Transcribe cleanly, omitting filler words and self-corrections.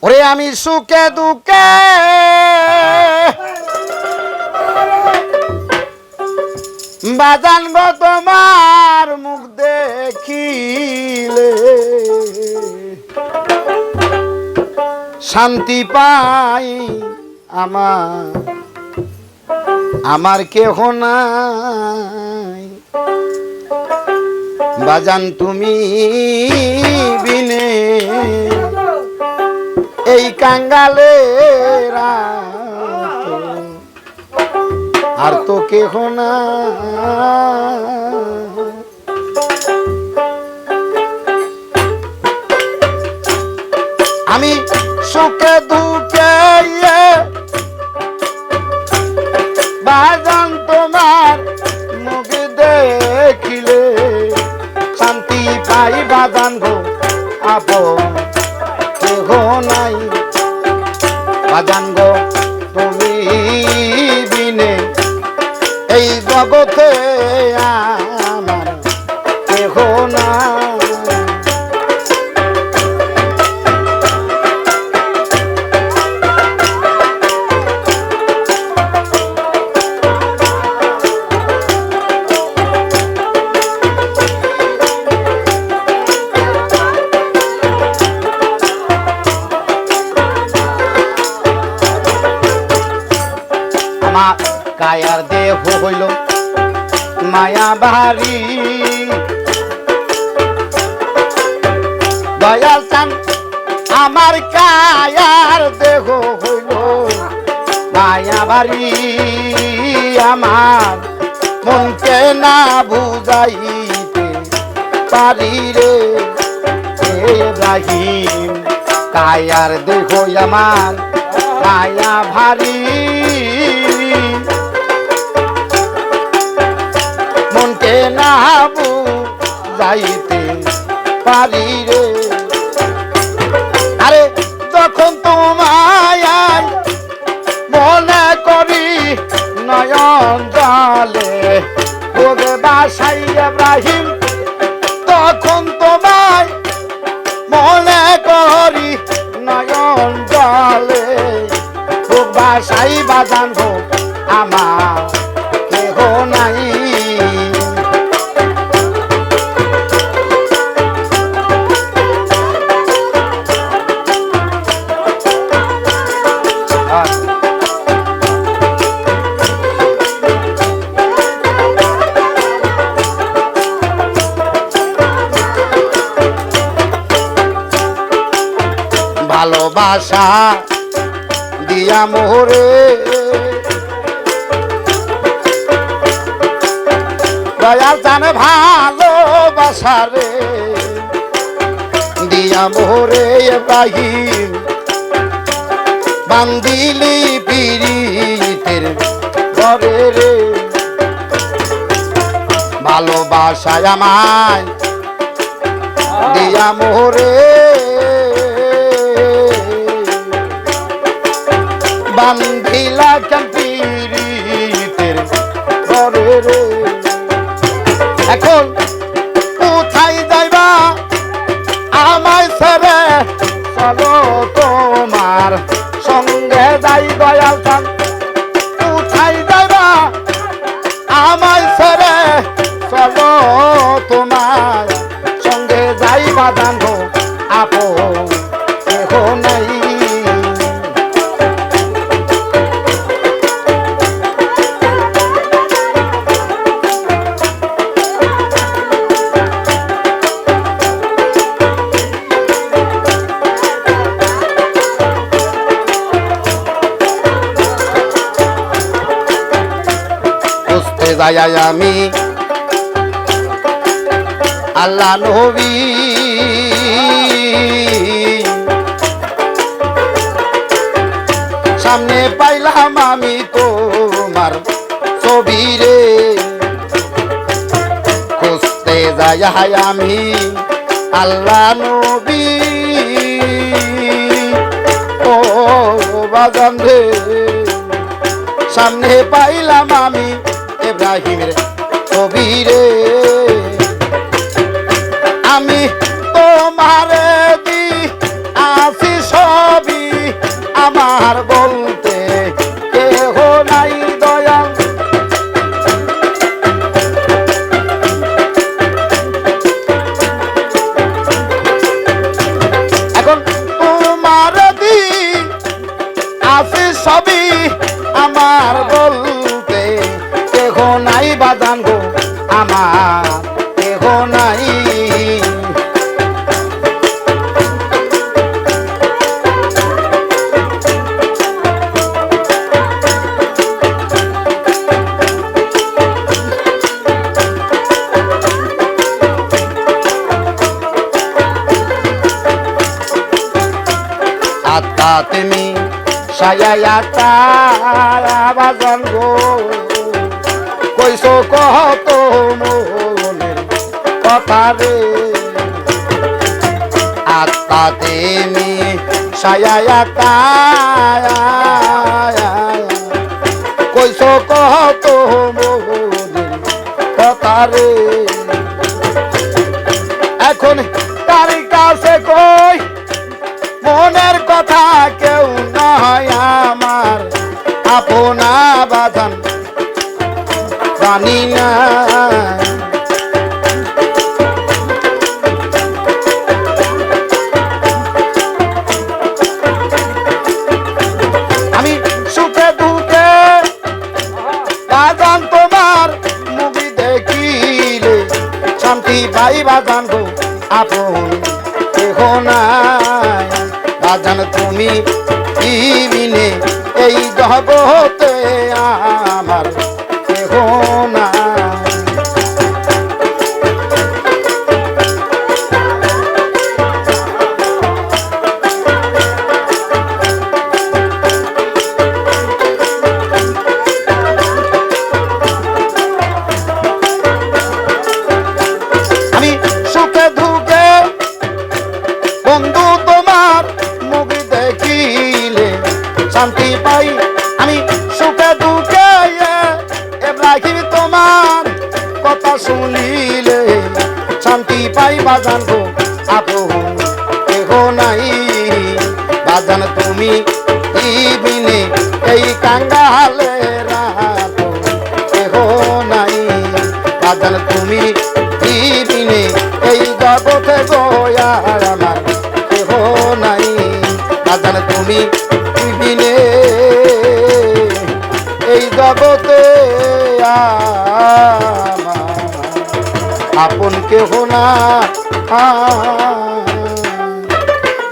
ওরে আমি সুখে দুঃখে বাজান গো তোমার মুখ দেখিলে শান্তি পাই আমার কেহ নাই বাজান তুমি বিনে এই কাঙ্গালেরা আর তো কেহ না আমি সুখে দুঃখে বাজান তোমার মুখ দেখিলে শান্তি পাই বাজান গো আপন কেহ নাই বাজান গো তুমি বিনে এই জগতে আমার কেহ নাই কায়ার দেহ হইল মায়া বাহারি দয়াল চান আমার কায়ার দেহ হইল মায়া বাহারি আমার মনকে না বুঝাইতে পারি রে ইব্রাহিম কায়ার দেহ আমার মায়া ভারী মনকে না বুঝাইতে পারি রে আরে যখন তোমায় মনে করি নয়ন জলে ওরে বাসাই ইব্রাহিম তখন তোমায় মনে করি নয়ন জলে ও বাসাই বাজান গো আমার কেহ নাই ভালোবাসা দিয়া মোরে দয়া জানে ভালোবাসা রে দিয়া মোরে ইব্রাহিম বান্দিলি পিরিতের ঘরে রে ভালোবাসায় আমায় দিয়া মোরে বান্ধিলা পিরিতের ঘরে রে এখন কোথায় যাইবা আমায় ছেড়ে চলো তোমার সঙ্গে যাই দয়াল চান কোথায় যাইবা আমায় ছেড়ে চলো তোমার সঙ্গে যাই বাজান গো আপন কেহ নাই যাই আমি আল্লাহ নবী সামনে পাইলাম আমি তোমার ছবি রে খুঁজতে যাই আমি আল্লাহ নবী ও বাজান রে সামনে পাইলাম আমি ইব্রাহিমের ছবি রে আমি তোমারে দি আসি ছবি আমার বলতে কেহ নাই দয়াল। এখন তোমার দি আছে সবই আমার বলতে কেহ নাই বাজান গো আমার কেহ নাই। আত্মা তুমি সায়াটা বাজান গো কইছো কত মনের কথা রে। আত্মা তুমি সায়াটা কইছো কত মনের কথা রে। এখন তার কাছে কই মনের কথা কেউ নয় আমার আপনা বাঁধন জানি না। আমি সুখে দুঃখে বাজান তোমার মুভি দেখিলে শান্তি পাই বাজান গো আপন কেহ নাই। বাজান তুমি বিনে এই জগতে আমার কেহ নাই। আমি সুখে দুঃখে বন্ধু তোমার মুভি দেখিলে শান্তি পাই। আমি সুখে দুঃখে ইব্রাহিম তোমার কথা শুনিলে শান্তি পাই বাজান গো আপন কেহ নাই। বাজান তুমি বিনে এই কাঙ্গালে রাত কেহ নাই। বাজান তুমি বিনে এই জগতে গোয়ার আমার কেহ নাই। বাজান তুমি বিনে এই জগতে আমার আপন কেহ না।